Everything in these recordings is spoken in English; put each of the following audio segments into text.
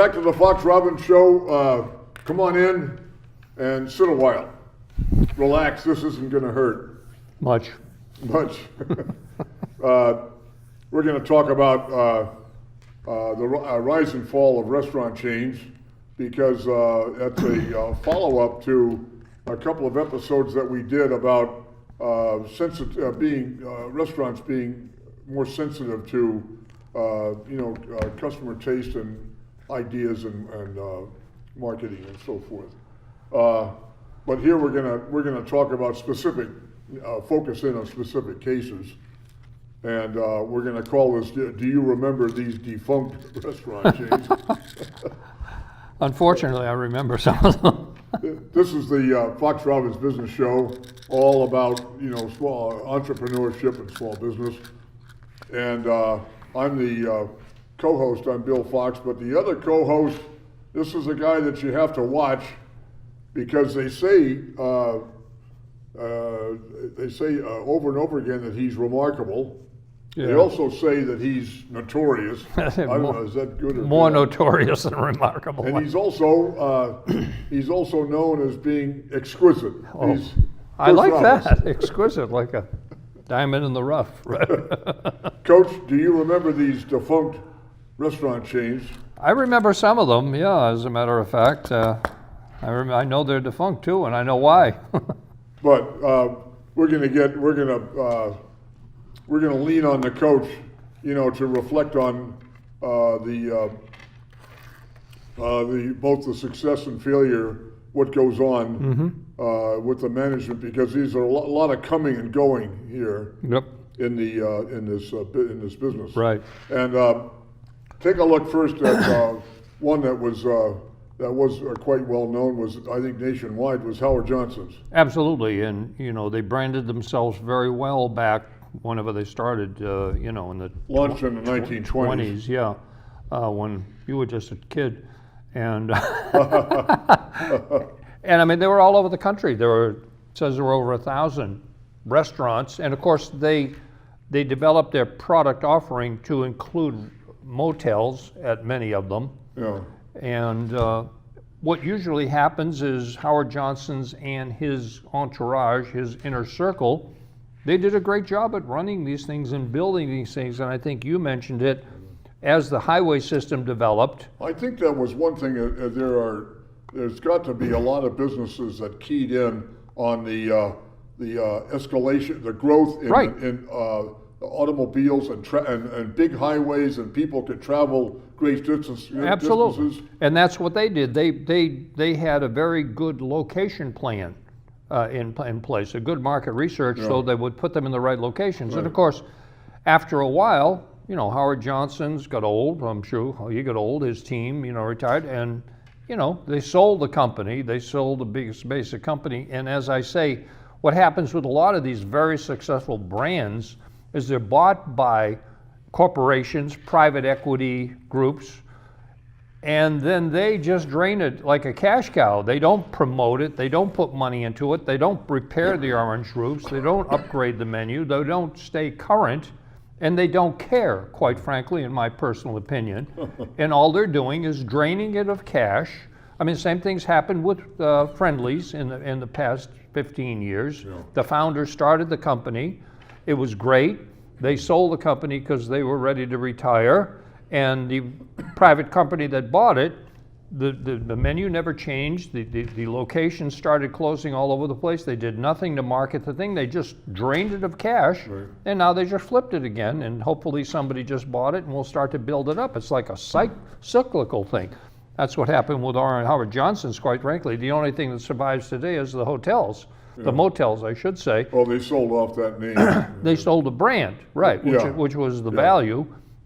back to the Fox Robbins Show. Come on in and sit a while. Relax, this isn't going to hurt. Much. We're going to talk about the rise and fall of restaurant chains, because that's a follow-up to a couple of episodes that we did about restaurants being more sensitive to customer taste and ideas and marketing and so forth. But here we're gonna talk about specific, focus in on specific cases, and we're gonna call this, do you remember these defunct restaurant chains? Unfortunately, I remember some of them. This is the Fox Robbins Business Show, all about small entrepreneurship and small business. And I'm the co-host. I'm Bill Fox, but the other co-host, this is a guy that you have to watch, because they say over and over again that he's remarkable. Yeah. They also say that he's notorious. I don't know, is that good or more bad? Notorious than remarkable? And he's also known as being exquisite. Oh, I like that, exquisite, like a diamond in the rough. Right? Coach, do you remember these defunct restaurant chains? I remember some of them. Yeah, as a matter of fact, I know they're defunct too, and I know why. But we're gonna lean on the coach, to reflect on both the success and failure, what goes on with the management, because these are a lot of coming and going here. Yep. In this business. Right. And take a look first at one that was quite well known, was, I think, nationwide, was Howard Johnson's. Absolutely, and they branded themselves very well back whenever they started, in the launched in the 1920s. Yeah, when you were just a kid, and and I mean they were all over the country. It says there were over 1,000 restaurants, and of course they developed their product offering to include motels at many of them. Yeah. And what usually happens is Howard Johnson's and his entourage, his inner circle, they did a great job at running these things and building these things. And I think you mentioned it, as the highway system developed. I think that was one thing. There's got to be a lot of businesses that keyed in on the escalation, the growth in automobiles and big highways, and people could travel great distances. Absolutely, and that's what they did. They had a very good location plan in place, a good market research, so they would put them in the right locations. Right. And of course, after a while, Howard Johnson's got old. I'm sure he got old. His team, retired, and they sold the company. They sold the biggest basic company. And as I say, what happens with a lot of these very successful brands is they're bought by corporations, private equity groups, and then they just drain it like a cash cow. They don't promote it, they don't put money into it, they don't repair the orange roofs, they don't upgrade the menu, they don't stay current, and they don't care, quite frankly, in my personal opinion. And all they're doing is draining it of cash. I mean, same things happened with Friendly's in the past 15 years. Yeah. The founders started the company. It was great. They sold the company because they were ready to retire, and the private company that bought it, the menu never changed. The locations started closing all over the place. They did nothing to market the thing. They just drained it of cash, right. And now they just flipped it again, and hopefully somebody just bought it and will start to build it up. It's like a cyclical thing. That's what happened with Howard Johnson's, quite frankly. The only thing that survives today is the hotels. Yeah. The motels, I should say. Well, they sold off that name. They sold the brand, right, which was the value.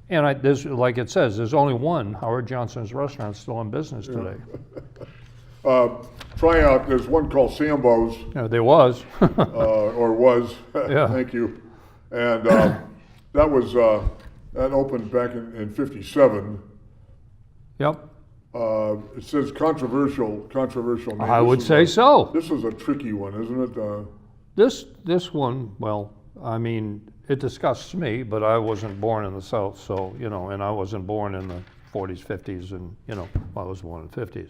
And there's, like it says, there's only one Howard Johnson's restaurant still in business today. Try out, there's one called Sambo's. Yeah, there was. Or was. Yeah. Thank you. And that opened back in 57. Yep. It says controversial name. I would say so. This is a tricky one, isn't it? This one, well, I mean, it disgusts me, but I wasn't born in the South, so, and I wasn't born in the 40s, 50s, and I was born in the 50s.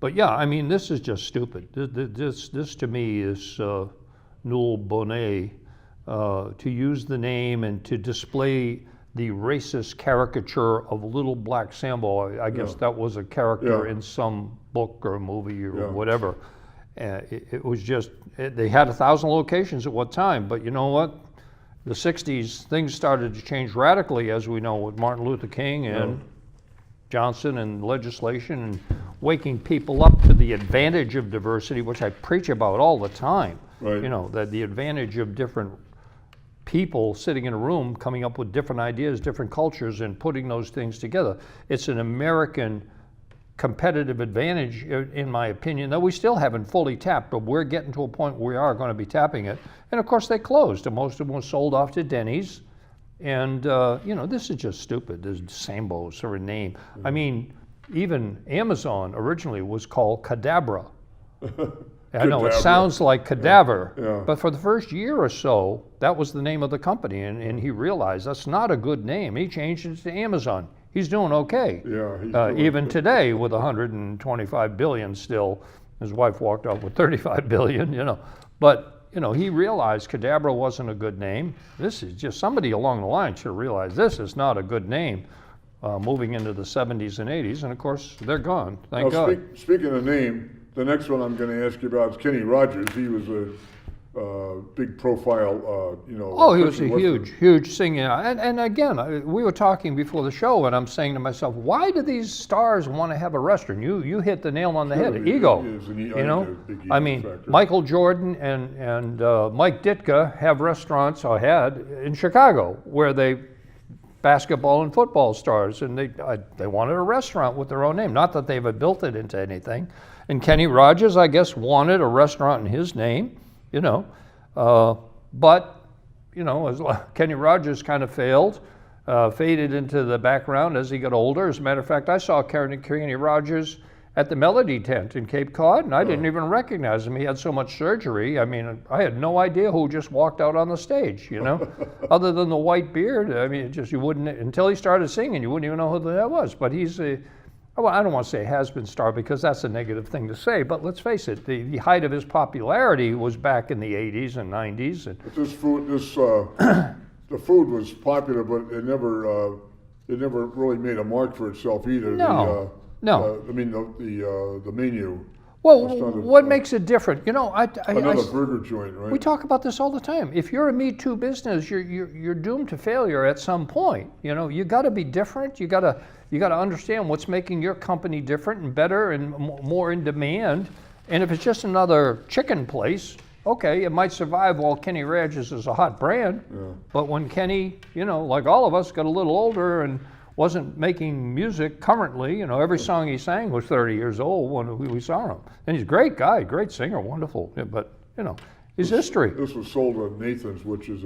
But yeah, I mean, this is just stupid. This to me is nul bone, to use the name and to display the racist caricature of Little Black Sambo. I guess that was a character in some book or movie or whatever. It was just, they had 1,000 locations at one time, but you know what? The 60s, things started to change radically, as we know, with Martin Luther King and Johnson and legislation and waking people up to the advantage of diversity, which I preach about all the time. Right. That the advantage of different people sitting in a room coming up with different ideas, different cultures, and putting those things together. It's an American competitive advantage, in my opinion, that we still haven't fully tapped, but we're getting to a point where we are going to be tapping it. And of course they closed, and most of them were sold off to Denny's. And this is just stupid. There's Sambos or a name. I mean, even Amazon originally was called Cadabra. I know, it sounds like cadaver, but for the first year or so, that was the name of the company, and he realized that's not a good name. He changed it to Amazon. He's doing okay. Yeah, even today with 125 billion still. His wife walked off with 35 billion, But, he realized Cadabra wasn't a good name. This is just, somebody along the line should realize this is not a good name moving into the 70s and 80s, and of course, they're gone, thank God. Speaking of name, the next one I'm going to ask you about is Kenny Rogers. He was a big profile, he was a huge singer. And again, we were talking before the show, and I'm saying to myself, why do these stars want to have a restaurant? You hit the nail on the head. Ego. I mean, factor. Michael Jordan and Mike Ditka have restaurants, or had, in Chicago, where they basketball and football stars, and they wanted a restaurant with their own name. Not that they ever built it into anything. And Kenny Rogers, I guess, wanted a restaurant in his name. But Kenny Rogers kind of faded into the background as he got older. As a matter of fact, I saw Kenny Rogers at the Melody Tent in Cape Cod, and I didn't even recognize him. He had so much surgery. I mean, I had no idea who just walked out on the stage, other than the white beard. I mean, you wouldn't, until he started singing, you wouldn't even know who that was. But he's I don't want to say has-been star, because that's a negative thing to say, but let's face it, the height of his popularity was back in the 80s and 90s. But the food was popular, but it never really made a mark for itself either. No. I mean, the menu. Well, what makes it different? Another burger joint, right? We talk about this all the time. If you're a Me Too business, you're doomed to failure at some point. You got to be different. You got to understand what's making your company different and better and more in demand. And if it's just another chicken place, okay, it might survive while Kenny Rogers is a hot brand. Yeah. But when Kenny, like all of us, got a little older and wasn't making music currently, every song he sang was 30 years old when we saw him. And he's a great guy, great singer, wonderful. Yeah, but, his history. This was sold at Nathan's, which is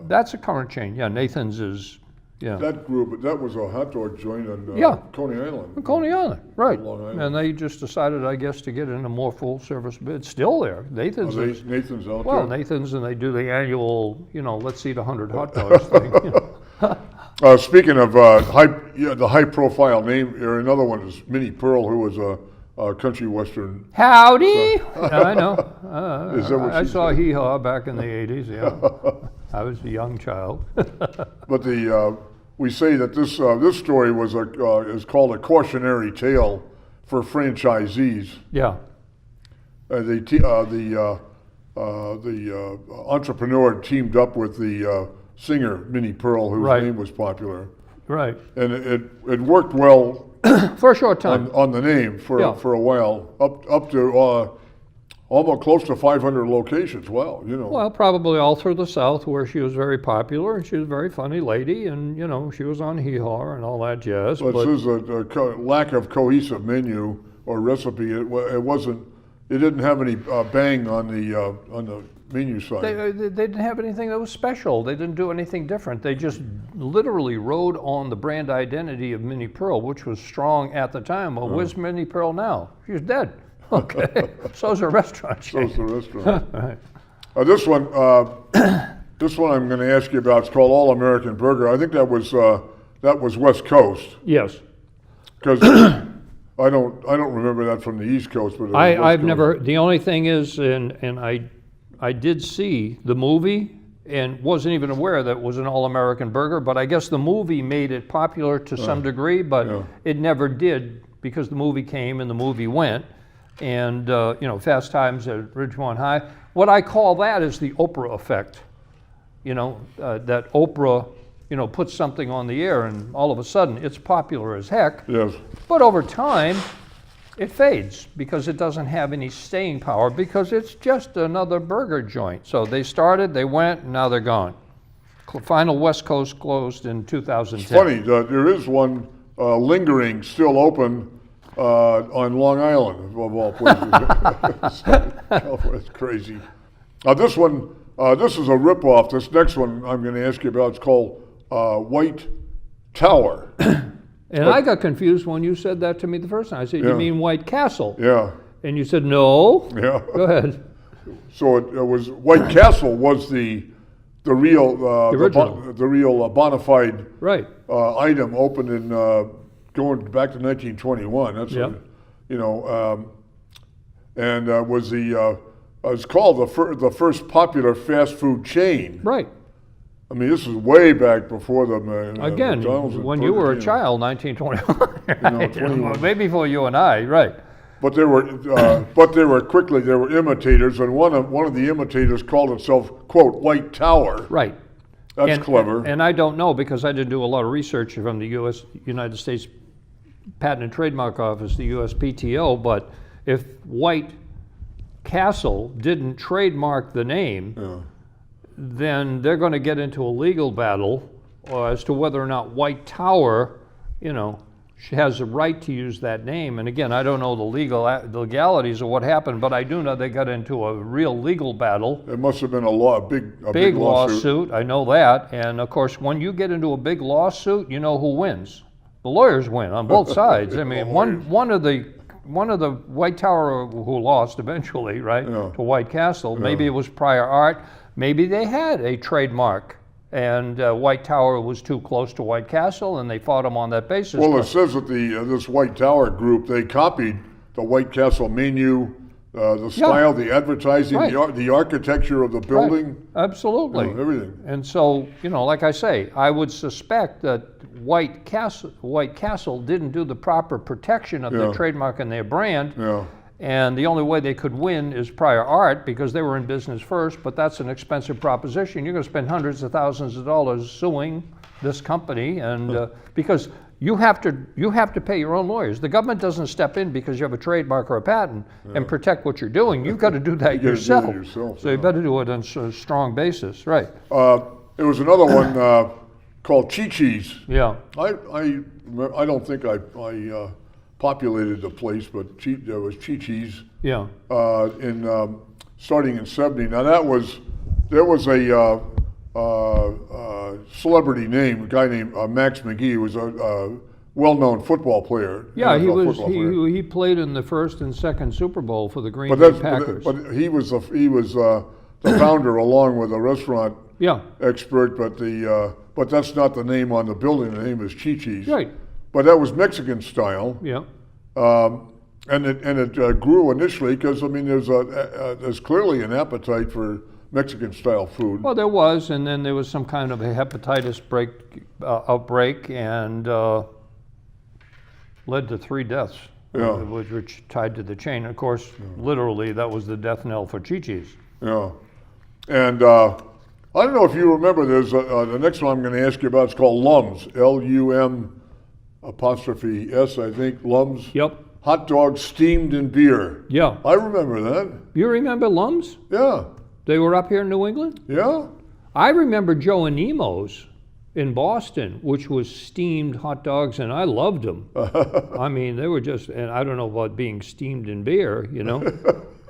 that's a current chain. Yeah, Nathan's is, that group, that was a hot dog joint on Coney Island. Coney Island, right. Long Island. And they just decided, I guess, to get in a more full service bid. It's still there. Nathan's Nathan's out there. Well, Nathan's, and they do the annual, let's eat 100 hot dogs thing. Speaking of the high-profile name, another one is Minnie Pearl, who was a country western. Howdy! I know. Is that what I saw Hee Haw back in the 80s, yeah. I was a young child. But we say that this story is called a cautionary tale for franchisees. Yeah. The entrepreneur teamed up with the singer Minnie Pearl, whose name was popular. Right. And it worked well for a short time on the name for a while, up to almost close to 500 locations. Wow, Well, probably all through the South, where she was very popular, and she was a very funny lady, and she was on Hee Haw and all that jazz. But this is a lack of cohesive menu or recipe. It didn't have any bang on the menu side. They didn't have anything that was special. They didn't do anything different. They just literally rode on the brand identity of Minnie Pearl, which was strong at the time. Well, where's Minnie Pearl now? She's dead. Okay. So's her restaurant. So's the restaurant. Right. This one I'm going to ask you about. It's called All American Burger. I think that was that was West Coast, Yes. because I don't remember that from the East Coast, but it was West I've Coast. never, the only thing is, and I did see the movie and wasn't even aware that it was an all-American burger, but I guess the movie made it popular to some degree, but yeah. it never did because the movie came and the movie went. And, Fast Times at Ridgemont High. What I call that is the Oprah effect. That Oprah, puts something on the air and all of a sudden it's popular as heck. Yes. But over time, it fades because it doesn't have any staying power because it's just another burger joint. So they started, they went, and now they're gone. Final West Coast closed in 2010. It's funny, there is one lingering, still open on Long Island, of all places. It's crazy. This one, this is a ripoff. This next one I'm going to ask you about, it's called White Tower. And I got confused when you said that to me the first time. I said, Yeah. You mean White Castle? Yeah. And you said, no. Yeah. Go ahead. So it was White Castle was the real original. the real bona fide Right. item, opened in going back to 1921. That's Yep. and was it's called the first popular fast food chain. Right. I mean, this is way back before the Again, McDonald's and when you were a Burger King. child, 1921. Right. 21. Maybe before you and I, right. But they were imitators, and one of the imitators called itself, quote, White Tower. Right. That's clever. And I don't know because I didn't do a lot of research from the United States Patent and Trademark Office, the USPTO, but if White Castle didn't trademark the name, Yeah. then they're going to get into a legal battle as to whether or not White Tower, has a right to use that name. And again, I don't know the legalities of what happened, but I do know they got into a real legal battle. It must have been a big lawsuit. I know that. And of course, when you get into a big lawsuit, you know who wins. The lawyers win on both sides. I mean, one of the White Tower who lost eventually, right, Yeah. to White Castle. Maybe it was prior art. Maybe they had a trademark, and White Tower was too close to White Castle, and they fought them on that basis. Well, it says that this White Tower group, they copied the White Castle menu, the style, the advertising, Right. the architecture of the building, Right. Absolutely. everything. And so, like I say, I would suspect that White Castle didn't do the proper protection of Yeah. their trademark and their brand. Yeah. And the only way they could win is prior art because they were in business first, but that's an expensive proposition. You're going to spend hundreds of thousands of dollars suing this company, and because you have to pay your own lawyers. The government doesn't step in because you have a trademark or a patent and protect what you're doing. You've got to do that yourself. So you better do it on a strong basis, right? There was another one called Chi-Chi's. Yeah. I don't think I populated the place, but there was Chi-Chi's Yeah. Starting in '70. Now there was a celebrity name, a guy named Max McGee, who was a well-known football player. Yeah, NFL he played in the first and second Super Bowl for the Green But Bay Packers. but he was the founder along with a restaurant Yeah. expert. But that's not the name on the building. The name is Chi-Chi's. Right. But that was Mexican style. Yeah. And it grew initially because there's clearly an appetite for Mexican style food. Well, there was, and then there was some kind of a hepatitis outbreak, and led to 3 deaths, which were tied to the chain. Of course, literally, that was the death knell for Chi-Chi's. Yeah, and I don't know if you remember. There's the next one I'm going to ask you about. It's called Lums, L-U-M''S, I think. Lums. Yep. Hot dogs steamed in beer. Yeah. I remember that. You remember Lums? Yeah. They were up here in New England? Yeah. I remember Joe and Nemo's in Boston, which was steamed hot dogs, and I loved them. I mean, they were just, and I don't know about being steamed in beer,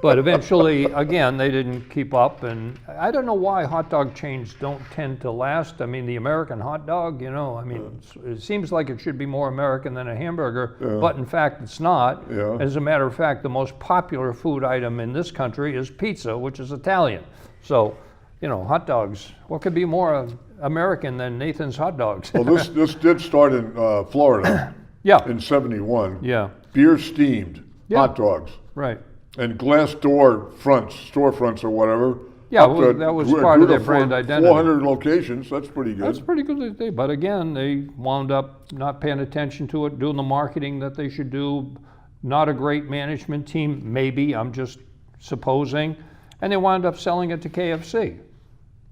But eventually, again, they didn't keep up, and I don't know why hot dog chains don't tend to last. I mean, the American hot dog, it seems like it should be more American than a hamburger, but in fact, it's not. Yeah. As a matter of fact, the most popular food item in this country is pizza, which is Italian. So, hot dogs, what could be more American than Nathan's Hot Dogs. Well, this did start in Florida Yeah, in '71. yeah, Beer steamed hot dogs right. and glass storefronts or whatever. Yeah, up to- that was grew part of to their brand identity. 400 locations. That's pretty good. That's pretty good. But again, they wound up not paying attention to it, doing the marketing that they should do. Not a great management team, maybe, I'm just supposing. And they wound up selling it to KFC.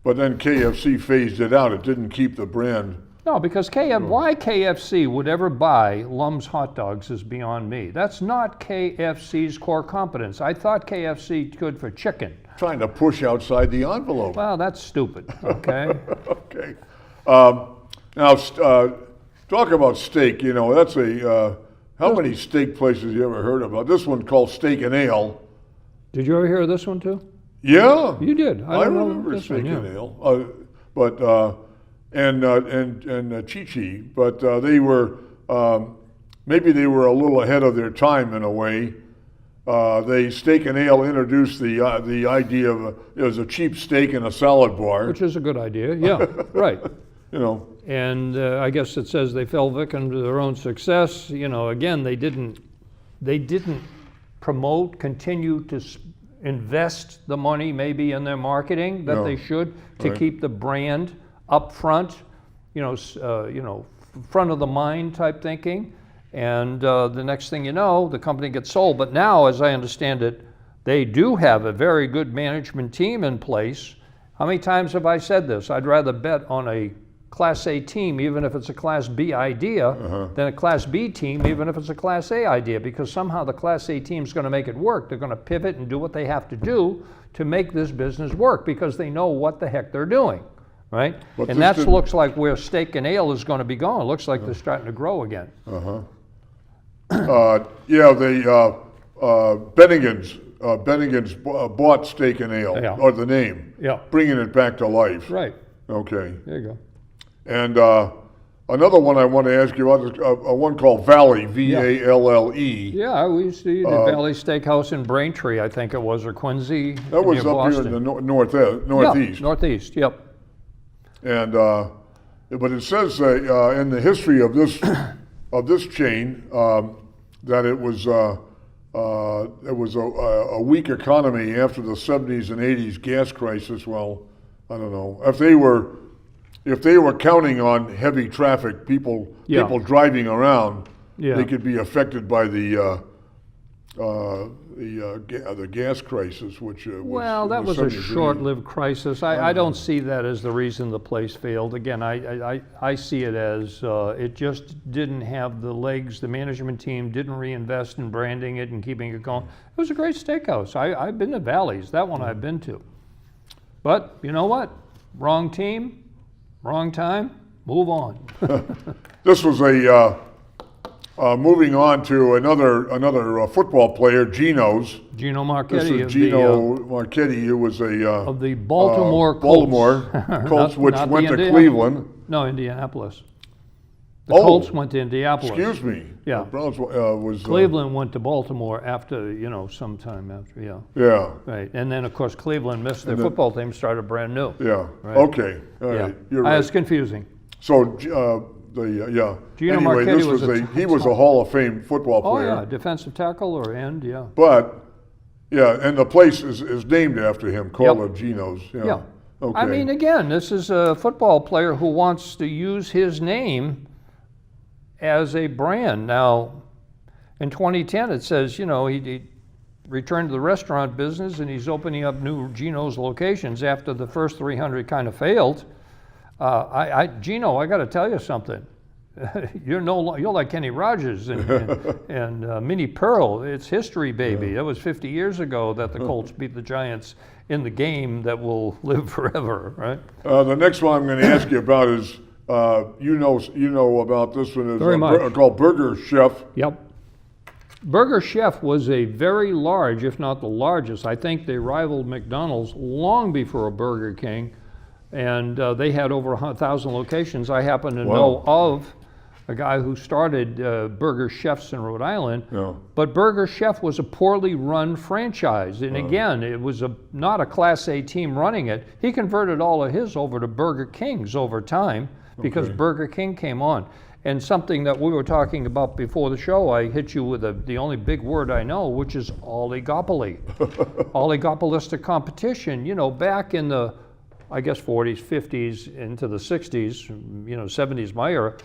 But then KFC phased it out. It didn't keep the brand. No, because why KFC would ever buy Lum's Hot Dogs is beyond me. That's not KFC's core competence. I thought KFC good for chicken. Trying to push outside the envelope. Well, that's stupid, okay? Okay. Now, talk about steak. You know, that's how many steak places you ever heard about? This one called Steak and Ale. Did you ever hear of this one too? Yeah. You did. I don't know remember this Steak one, yeah. and Ale. And Chi-Chi, but they were maybe they were a little ahead of their time in a way. Steak and Ale introduced the idea of it was a cheap steak and a salad bar. Which is a good idea, yeah, right. You know, And I guess it says they fell victim to their own success. You know, again, they didn't promote, continue to invest the money maybe in their marketing that No. they should to Right. keep the brand up front, front of the mind type thinking. And the next thing you know, the company gets sold. But now, as I understand it, they do have a very good management team in place. How many times have I said this? I'd rather bet on a Class A team, even if it's a Class B idea, than a Class B team, even if it's a Class A idea, because somehow the Class A team's going to make it work. They're going to pivot and do what they have to do to make this business work because they know what the heck they're doing, right? But And this that didn't- looks like where Steak and Ale is going to be going. It looks like they're starting to grow again. Bennigan's bought Steak and Ale, Yeah. or the name, Yeah. bringing it back to life. Right. Okay. There you go. And another one I want to ask you about is one called Valley, V-A-L-L-E. Yeah, we used to eat at Valley Steakhouse in Braintree, I think it was, or Quincy. That was near up Boston. here in the northeast. Yeah, northeast, yep. And but it says in the history of this chain that it was a weak economy after the 70s and 80s gas crisis. Well, I don't know if they were counting on heavy traffic, people driving around. Yeah. They could be affected by the gas crisis, which Well, that was a 70s and 80s. short-lived crisis. I don't see that as the reason the place failed. Again, I see it as it just didn't have the legs. The management team didn't reinvest in branding it and keeping it going. It was a great steakhouse. I've been to Valley's. That one I've been to. But you know what? Wrong team, wrong time, move on. This was moving on to another football player, Gino's. Gino This Marchetti is Gino Marchetti, who was of the Baltimore Colts. Baltimore Colts, which Not went the to Cleveland. No, Indianapolis. The Oh, Colts went to Indianapolis. Excuse me. Yeah. The Browns was Cleveland went to Baltimore after, some time after, yeah. Yeah, Right. And then, of course, Cleveland missed their football team, started brand new. yeah. Right. Okay, all Yeah. right. You're right. It's confusing. So Gino Anyway, Marchetti this was he was a Hall of Fame football Oh, player. yeah, defensive tackle or end, yeah. But and the place is named after him, called Yep. Gino's. Yeah. Yeah. Okay. I mean, again, this is a football player who wants to use his name as a brand. Now, in 2010, it says, he returned to the restaurant business and he's opening up new Gino's locations after the first 300 kind of failed. Gino, I got to tell you something. You're like Kenny Rogers and Minnie Pearl. It's history, baby. Yeah. That was 50 years ago that the Colts beat the Giants in the game that will live forever, right? The next one I'm going to ask you about is you know about this one is Very much. called Burger Chef. Yep. Burger Chef was a very large, if not the largest. I think they rivaled McDonald's long before Burger King, and they had over 1,000 locations. I happen to know of a guy who started Burger Chefs in Rhode Island. Yeah. But Burger Chef was a poorly run franchise. And again, it was not a Class A team running it. He converted all of his over to Burger King's over time because Burger King came on. And something that we were talking about before the show, I hit you with the only big word I know, which is oligopoly. Oligopolistic competition. You know, back in the, I guess, 40s, 50s, into the 60s, 70s, my era,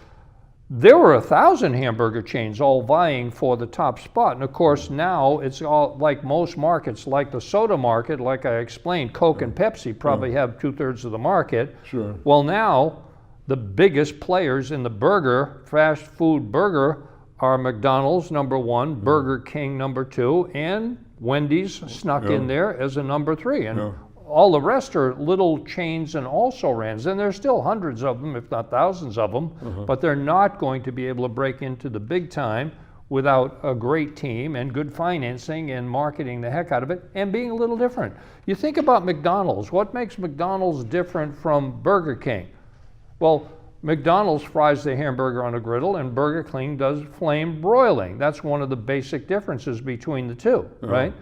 there were 1,000 hamburger chains all vying for the top spot. And of course, now it's all like most markets, like the soda market, like I explained, Coke and Pepsi probably have 2/3 of the market. Sure. Well, now the biggest players in the fast food burger are McDonald's, number one, Burger King, number two, and Wendy's snuck in there as a number three. And all the rest are little chains and also-rans, and there's still hundreds of them, if not thousands of them, but they're not going to be able to break into the big time without a great team and good financing and marketing the heck out of it and being a little different. You think about McDonald's. What makes McDonald's different from Burger King? Well, McDonald's fries the hamburger on a griddle and Burger King does flame broiling. That's one of the basic differences between the two, right?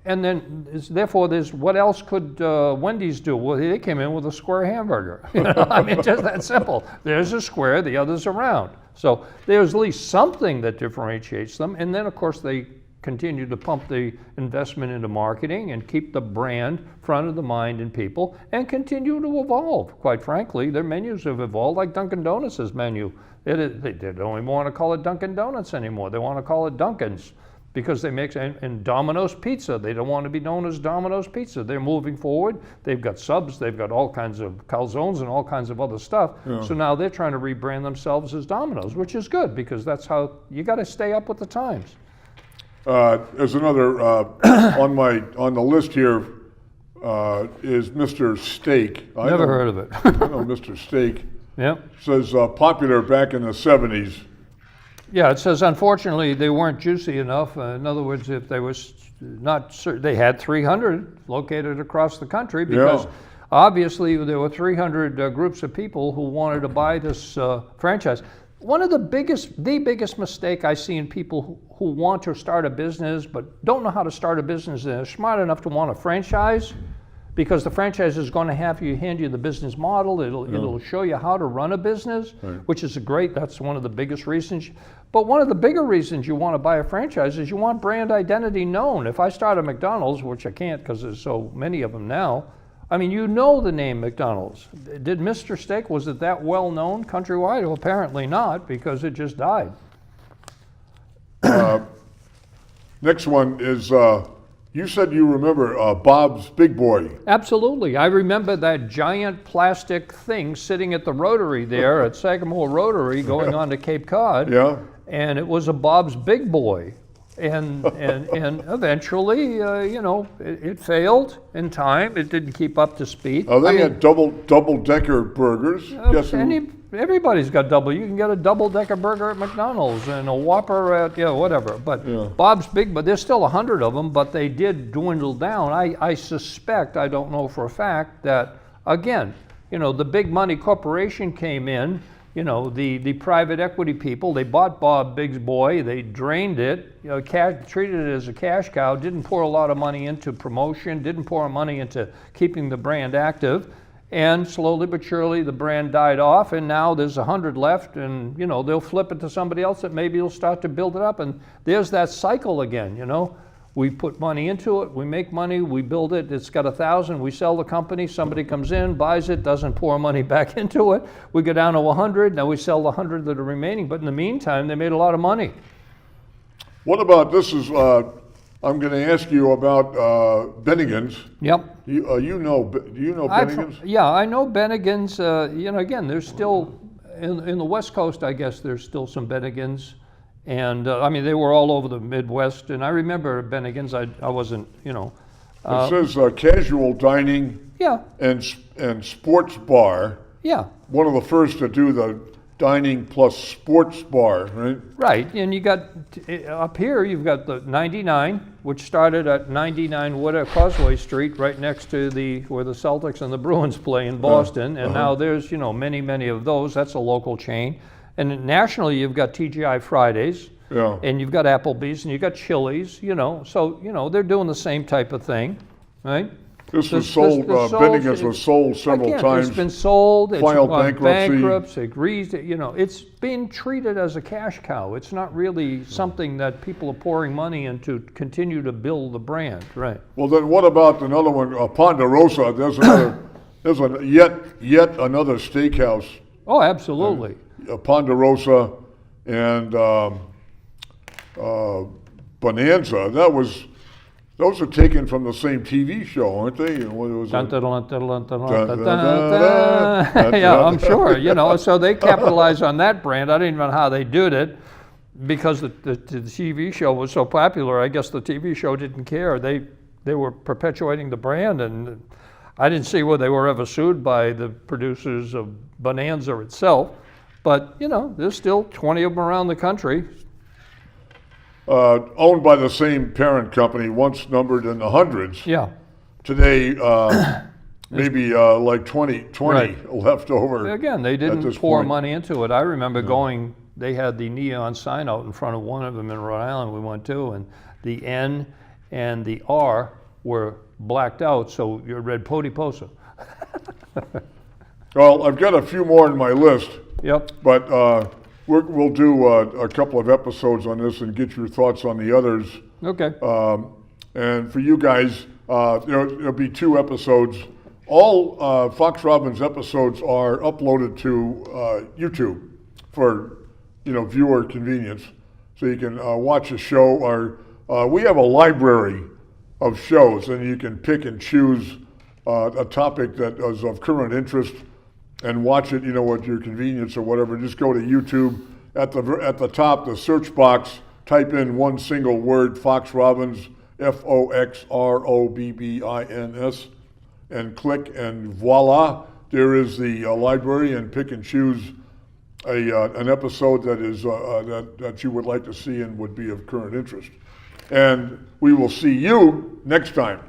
And then, therefore, what else could Wendy's do? Well, they came in with a square hamburger. I mean, just that simple. There's a square, the other's a round. So there's at least something that differentiates them. And then, of course, they continue to pump the investment into marketing and keep the brand front of the mind in people and continue to evolve. Quite frankly, their menus have evolved like Dunkin' Donuts' menu. They don't even want to call it Dunkin' Donuts anymore. They want to call it Dunkin's because they make, and Domino's Pizza, they don't want to be known as Domino's Pizza. They're moving forward. They've got subs, they've got all kinds of calzones and all kinds of other stuff. So now they're trying to rebrand themselves as Domino's, which is good because that's how you got to stay up with the times. There's another on the list here is Mr. Steak. Never heard of it. I know Mr. Steak. Yep. Says popular back in the 70s. Yeah, it says unfortunately they weren't juicy enough. In other words, if they was not, they had 300 located across the country because obviously there were 300 groups of people who wanted to buy this franchise. One of the biggest mistake I see in people who want to start a business but don't know how to start a business and are smart enough to want a franchise, because the franchise is going to hand you the business model. It'll show you how to run a business, which is that's one of the biggest reasons. But one of the bigger reasons you want to buy a franchise is you want brand identity known. If I start a McDonald's, which I can't because there's so many of them now, I mean, you know the name McDonald's. Did Mr. Steak, was it that well known countrywide? Well, apparently not, because it just died. Next one is, you said you remember Bob's Big Boy. Absolutely. I remember that giant plastic thing sitting at the Rotary there at Sagamore Rotary going on to Cape Cod. Yeah. And it was a Bob's Big Boy. And eventually, it failed in time. It didn't keep up to speed. They had double-decker burgers. Everybody's got double. You can get a double-decker burger at McDonald's and a Whopper at, whatever. But Bob's Big, but there's still 100 of them, but they did dwindle down. I suspect, I don't know for a fact, that, again, the big money corporation came in. The private equity people, they bought Bob Big Boy, they drained it, treated it as a cash cow, didn't pour a lot of money into promotion, didn't pour money into keeping the brand active, and slowly but surely the brand died off, and now there's 100 left, and they'll flip it to somebody else that maybe will start to build it up, and there's that cycle again. We put money into it, we make money, we build it, it's got 1,000, we sell the company, somebody comes in, buys it, doesn't pour money back into it, we go down to 100, now we sell the 100 that are remaining, but in the meantime, they made a lot of money. What about, I'm going to ask you about Bennigan's. Yep. Do you know Bennigan's? Yeah, I know Bennigan's. Again, there's still, in the West Coast, I guess, there's still some Bennigan's. And they were all over the Midwest, and I remember Bennigan's. I wasn't, It says casual dining. Yeah. And sports bar. Yeah. One of the first to do the dining plus sports bar, right? Right, and you got up here. You've got the 99, which started at 99 Causeway Street, right next to where the Celtics and the Bruins play in Boston, and now there's many of those. That's a local chain. And then nationally, you've got TGI Fridays, Yeah. and you've got Applebee's, and you've got Chili's, you know. So, you know, they're doing the same type of thing, right? This was sold, Bennigan's was sold several Again, times. It's been sold, it's filed gone bankruptcy. bankruptcy, you know, it's being treated as a cash cow. It's not really something that people are pouring money into to continue to build the brand, right? Well, then what about another one, Ponderosa? There's yet another steakhouse, Oh, absolutely. Ponderosa and Bonanza. Those are taken from the same TV show, aren't they? And what was Dun, it? dun, dun, dun, dun, dun, Dun, dun, dun, dun, dun, dun. dun. Yeah, I'm sure, you know, so they capitalized on that brand. I don't even know how they did it because the TV show was so popular. I guess the TV show didn't care. They were perpetuating the brand, and I didn't see where they were ever sued by the producers of Bonanza itself. But, you know, there's still 20 of them around the country. Owned by the same parent company, once numbered in the hundreds. Yeah. Today, maybe like 20 Right. left over. Again, they at didn't this pour point. money into it. I remember going, they had the neon sign out in front of one of them in Rhode Island we went to, and the N and the R were blacked out, so you read Podiposa. Well, I've got a few more on my list, Yep. but we'll do a couple of episodes on this and get your thoughts on the others. Okay. And for you guys, there'll be 2 episodes. All Fox Robbins episodes are uploaded to YouTube for viewer convenience, so you can watch a show. We have a library of shows, and you can pick and choose a topic that is of current interest and watch it, at your convenience or whatever. Just go to YouTube. At the top, the search box, type in one single word, Fox Robbins, FOXROBBINS, and click, and voila, there is the library, and pick and choose an episode that is that you would like to see and would be of current interest. And we will see you next time.